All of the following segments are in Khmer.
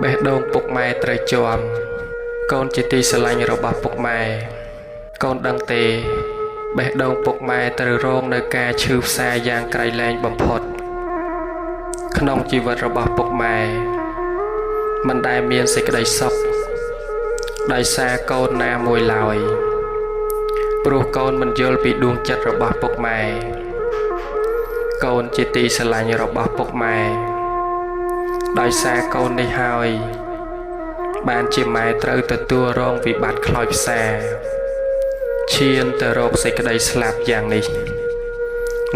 បេះដូងពុកម៉ែត្រូវជាប់កូនជាទីស្រឡាញ់របស់ពុកម៉ែកូនដឹងទេបេះដូងពុកម៉ែត្រូវរងនៅការឈឺផ្សាយ៉ាងក្រៃលែងបំផុតក្នុងជីវិតរបស់ពុកម៉ែមិនដែលមានសេចក្តីសុខដោយសារកូនណាមួយឡើយព្រោះកូនមិនយល់ពីដួងចិត្តរបស់ពុកម៉ែកូនជាទីស្រឡាញ់របស់ពុកម៉ែដោយសារកូននេះហើយបានជាម៉ែត្រូវទទួលរងវិបត្តិខ្លោចផ្សាឈានទៅរកសេចក្តីស្លាប់យ៉ាងនេះ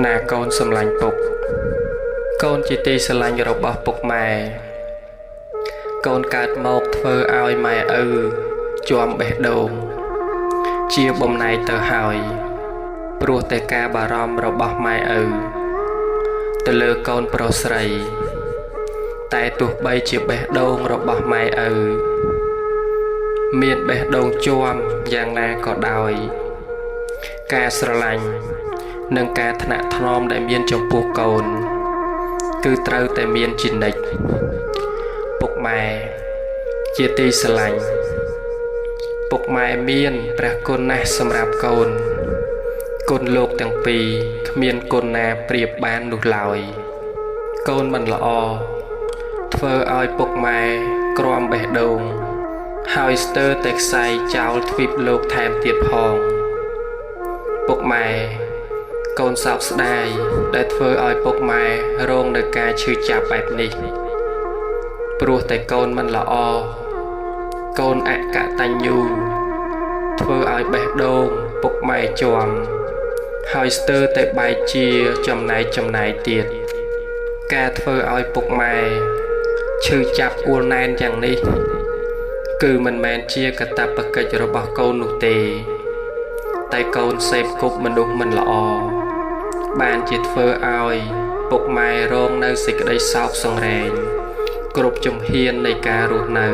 ណាកូនសម្លាញ់ពុកកូនជាទីស្រឡាញ់របស់ពុកម៉ែកូនកើតមកធ្វើឲ្យម៉ែឪជាំបេះដូងជាបំណែកទៅហើយព្រោះតែការបារម្ភរបស់ម៉ែឪទៅលើកូនប្រុសស្រីតែទោះបីជាបេះដូងរបស់ម៉ែឪមានបេះដូងជាំយ៉ាងណាក៏ដោយការស្រឡាញ់និងការថ្នាក់ថ្នមដែលមានចំពោះកូនគឺត្រូវតែមានជានិច្ចពុកម៉ែជាទីស្រឡាញ់ពុកម៉ែមានព្រះគុណណាស់សម្រាប់កូនគុណលោកទាំងពីរគ្មានគុណណាប្រៀបបាននោះឡើយកូនមិនល្អធ្វើឲ្យពុកម៉ែក្រំបេះដូងហើយស្ទើរតែខ្សែចោលទ្វីបលោកថែមទៀតផងពុកម៉ែកូនសោកស្ដាយដែលធ្វើឲ្យពុកម៉ែរងនឹងការឈឺចាប់បែបនេះព្រោះតែកូនមិនល្អកូនអកតញ្ញូធ្វើឲ្យបេះដូងពុកម៉ែជាំហើយស្ទើរតែបែកជាចំណែកទៀតការធ្វើឲ្យពុកម៉ែឈឺចាប់អួលណែនយ៉ាងនេះគឺមិនមែនជាកាតព្វកិច្ចរបស់កូននោះទេតែកូនសេពគប់មនុស្សមិនល្អបានជាធ្វើឲ្យពុកម៉ែរងនៅសេចក្តីសោកសង្រេងគ្រប់ជំហាននៃការរស់នៅ